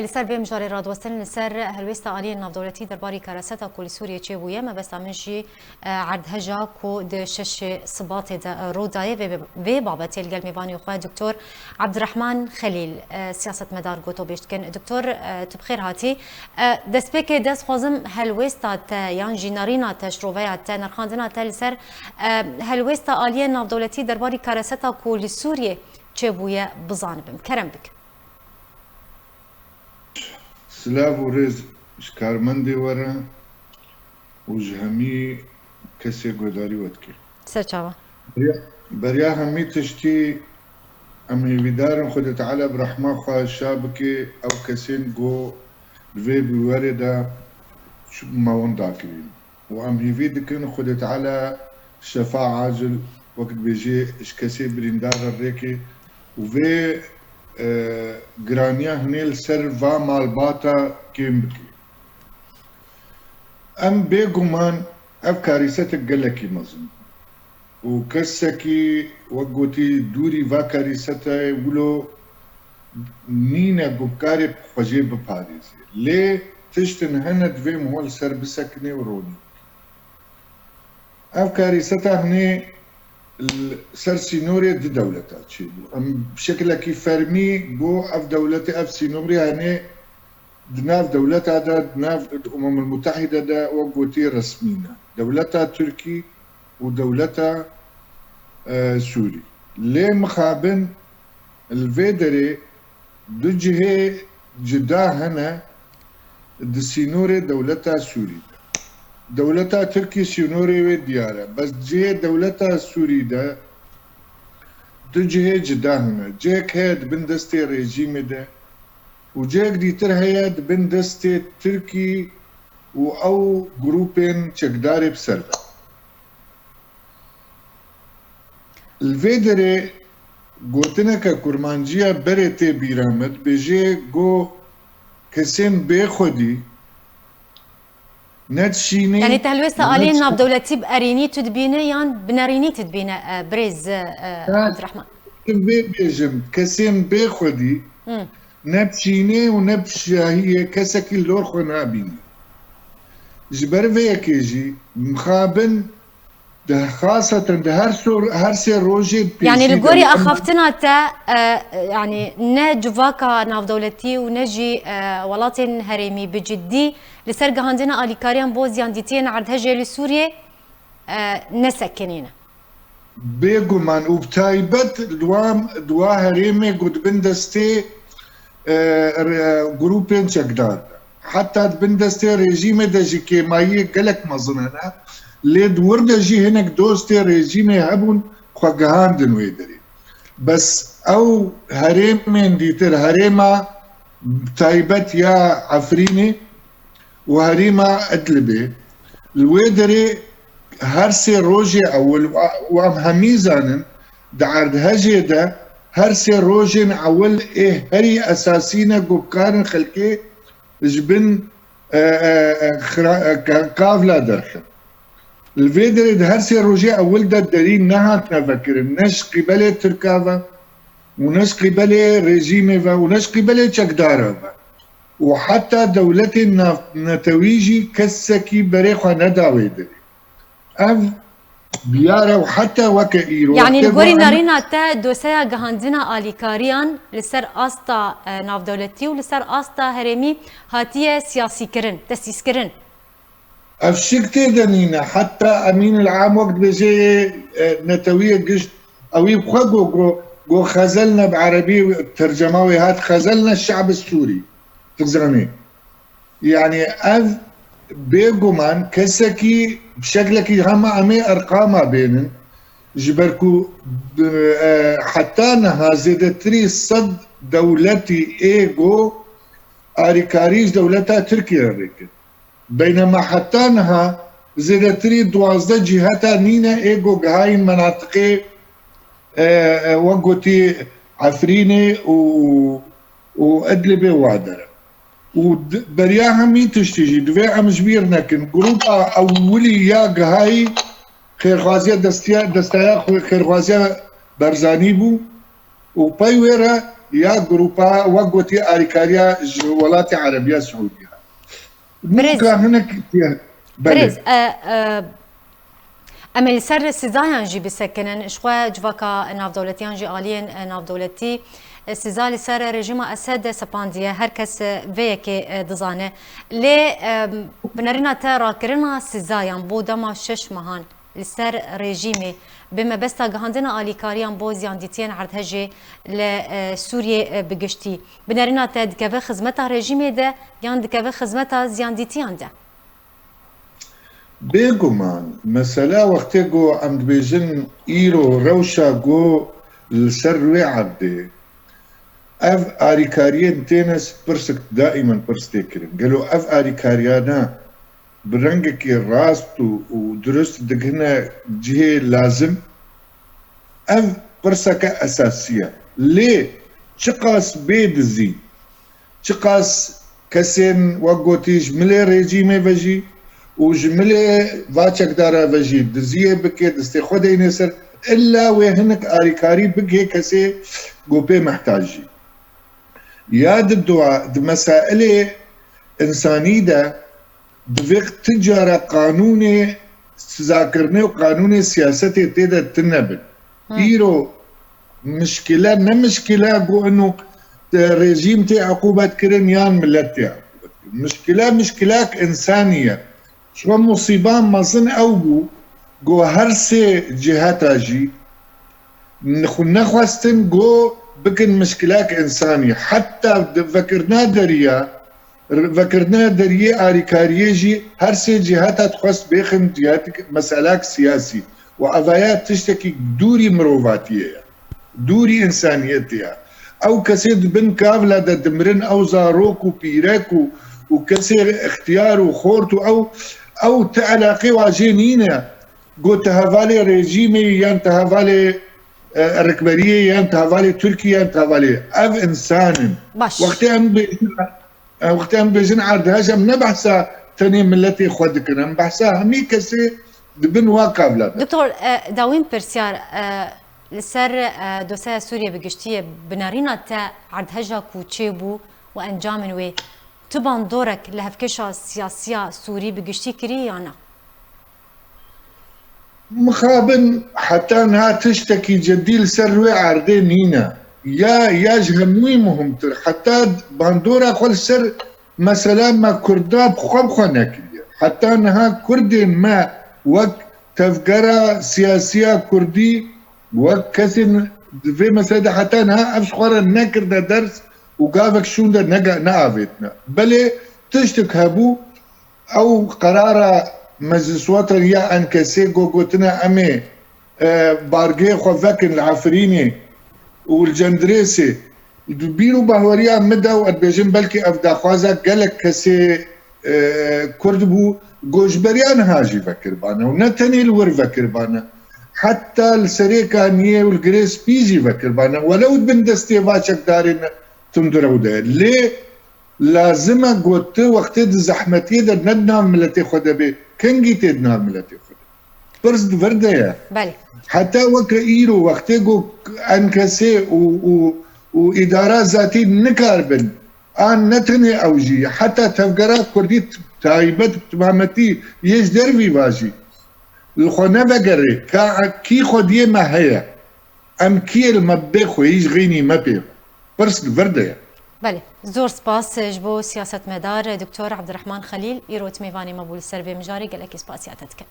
لسر بهم جاري راد وستن لسر هلوستا آلية نافدولتي درباري كاراستا كل سوريا چه ما بس منجي عرض هجا كو د شش صباط دا روداي في بابت الجل ميباني اخوة دكتور عبد الرحمن خليل سياسة مدار قوتو بيشتكن دكتور تبخير هاتي دست بك دست خوزم هلوستا تا يان جينارينا تا شروفيا تا نرخاندنا تا لسر هلوستا آلية نافدولتي درباري كاراستا كل سوريا چه بزانبم كرم بك سلاف ورز شکارمندی وره و جهمی کسی گوداری ودکی سرچاوا بریا همی تشتی امی ویدارن خود تعالی برحمه خواه شابکی او کسین گو دوی بیواره دا موان داکرین و امی ویدکن خود تعالی شفاع عاجل وقت بیجی اش کسی بریندار ریکی و وی گرانیا هنیل سر و مالباتا کیم بکی ام بگمان اف کاریستا گلکی مزن و کسکی وقتی دوری و کاریستا ولو نینه گبکاری خوشی بپاریزی لی تشتن هند ویم هول سر بسکنی و رونی اف کاریستا هنی سر سينوري دي دولتها بشكل كي فرمي بو اف دولتي اف سينوري هني دناف دولتها دا دناف الامم المتحده دا وقوتي رسمينا دولتها تركي ودولتها سوري ليه مخابن الفيدري دو جهه جدا هنا دي سينوري دولتها سوري دولتها تركي سينوري ديارة بس جهة دولتها سوري دا دو جهة جدا هنا جهك هيد بندستي ريجيمي دا وجهك ديتر هيد بندستي تركي و او جروبين چكداري بسرده الفيدري قوتنكا كورمانجيا بريتي بيرامد بجي جو كسين بيخودي يعني تهلوسة آلين ناف دولتي بأريني تدبينه يعني بناريني تدبينه بريز عبد الرحمن بيجم كسين بيخودي نبشيني ونبشاهية كسكي اللور خنابيني جبر فيكيجي مخابن ده خاصة ده هر سي روجي يعني الجوري أخفتنا تا يعني نجواكا ناف دولتي ونجي ولاتن هرمي بجدي لسرقة عندنا آليكاريان بوزيان ديتين عرض هجي لسوريا نسكنينا بيجومان وبتايبت دوا هرمي قد بندستي جروبين شكدار حتى بندستي ريجيم دجي كيمايي قلق مظننا لید ورده جی هنک دوستی رژیمی هبون خواهان دنوی داری بس او هرم من دیتر هرما تایبت یا عفرینی و هرما ادلبه الویدری هر سی روجی اول و ام همیزانن دعرد هجی ده هر سی روجی اول هری اساسینا گبکارن خلقی جبن قافله درخن الفيدري ده هرسي روجي اول ده الدليل نهات نفكر نش قبل تركافا ونش قبل ريجيميفا ونش قبل تشكدارافا وحتى دولتي نتويجي كسكي بريخو نداوي دري اف بيارا وحتى وكايرو يعني الغوري نارينا تا دوسيا جهاندنا اليكاريان لسر استا ناف دولتي ولسر استا هرمي هاتيه سياسي كرن تسيس كرن افشكتي دنينا حتى امين العام وقت بيجي نتويه قشت او يبقى جو خزلنا بعربي ترجماوي هات خزلنا الشعب السوري تزرمي يعني اف بيجومان كسكي بشكلك هم امي ارقام بينن جبركو حتى نها زيدتري صد دولتي ايجو اريكاريج دولتها تركيا ريكت بينما حتى انها زيدتري 12 جهتها نينا ايجو هاي مناطقي وقتي عفريني وادلبه وعدره وبرياها مين تشتجي دوي ام جبيرنا كن جروبا اولي يا هاي خير غازيه دستيا خير غازيه برزاني بو وبايويرا يا جروبا وقوتي أريكاريا جوالاتي عربية سعودية. برز هناك برز أمل سر سزايان جي بسكنن إشوا جواكا ناف دولتيان جي آلين ناف دولتي سزال سر رژیم اسد سپاندیه هر کس ویکی دزانه لی بنرنا تا راکرنا سزایان بو دما شش مهان لسر رژیمی بما بستا گهاندنا آلیکاریان بو زیاندیتین عرضهجی لسوریه بگشتی بنرنا تا دکوه خدمتا رژیمی ده یان دکوه خدمتا زیاندیتیان ده بيجومان مثلا وقت جو عم بيجن ايرو روشا جو السر عبدي اف اريكاريان تينس برسك دائما برستيكرين قالوا اف اريكاريانا برنجك راست ودرست دقهنا جهه لازم اف برسك اساسيه ليه شقاس بيدزي شقاس كسين وقوتيش ملي ريجيمي فجي وجمله فاتشك دارا فجي دزيه بكي دستي خدي نسر الا وهنك اريكاري بكي كسي قوبي محتاجي ياد الدعاء مسائل إنسانية بفق تجارة قانوني تذاكرني وقانوني سياستي تيدا تنبل إيرو مشكلة مشكلة بو إنه ريجيم تي عقوبات كرنيان ملتي مشكلة إنسانية شو مصيبان مازن أو بو هرسي جهات أجي نخواستن جو بكن مشكلات إنسانية حتى فكرنا دريا أريكاريجي هرسي جهات تخص بيخن جهات مسألة سياسي وأفايات تشتكي دوري مروفاتية دوري إنسانيتها أو كسيد بن كافلا دا دمرن أو زاروكو بيراكو وكسير اختيار وخورتو أو تعلاقي واجينينا قو تهافالي ريجيمي يان تهافالي الركبريه ينتهى فالي تركيا ينتهى فالي اف انسان وقتها بيجن عرض هجم نبحثها تاني ملتي خودك نبحثها همي كسي دبن واقع بلاد دكتور داوين برسيار لسر دوسايا سوريا بقشتيه بنارينا تا عرض هجا كوتشيبو وانجامن وي تبان دورك لهفكشا سياسية سوري بقشتي كري يانا مخابن حتى انها تشتكي جديل سروي عردين هنا يا جهموي مهم حتى باندورا كل سر مثلا ما كردا بخوب خناك حتى انها كردين ما وقت تفكرة سياسية كردي وقت كثن في مسألة حتى انها افشخورا نكر دا درس وقافك شون دا نقافتنا بل تشتك هبو او قرارة مجلس وطني يا انكسي قوتنا امي بارجي خوفاكن العفريني والجندريسي بيرو بهوريا مدى وادبيجن بلكي افدا خوازا قالك كسي كردبو جوجبريان هاجي فكر بانا ونتني الور فكر بانا حتى السريكا نيه والجريس بيجي فكر بانا ولو بندستي فاشك دارين تندرو ده ليه لازم قلت وقت زحمتي ده ندنا ملتي خدا بي كنجي تدنا ملتي خدا برز فرديا بله حتى وك ايرو وقت جو انكسي واداره ذاتي نكاربن ان نتني اوجي حتى تفقرات كردي تايبت تمامتي يش دربي واجي الخونه بقري كي خديه ما هي ام كي المبخ ويش غيني مبيخ برز فرديا بله زور سپاس جبو سیاست مدار دکتور عبدالرحمن خلیل ایروت میوانی مبول سر به مجاری گلکی سپاسیاتت که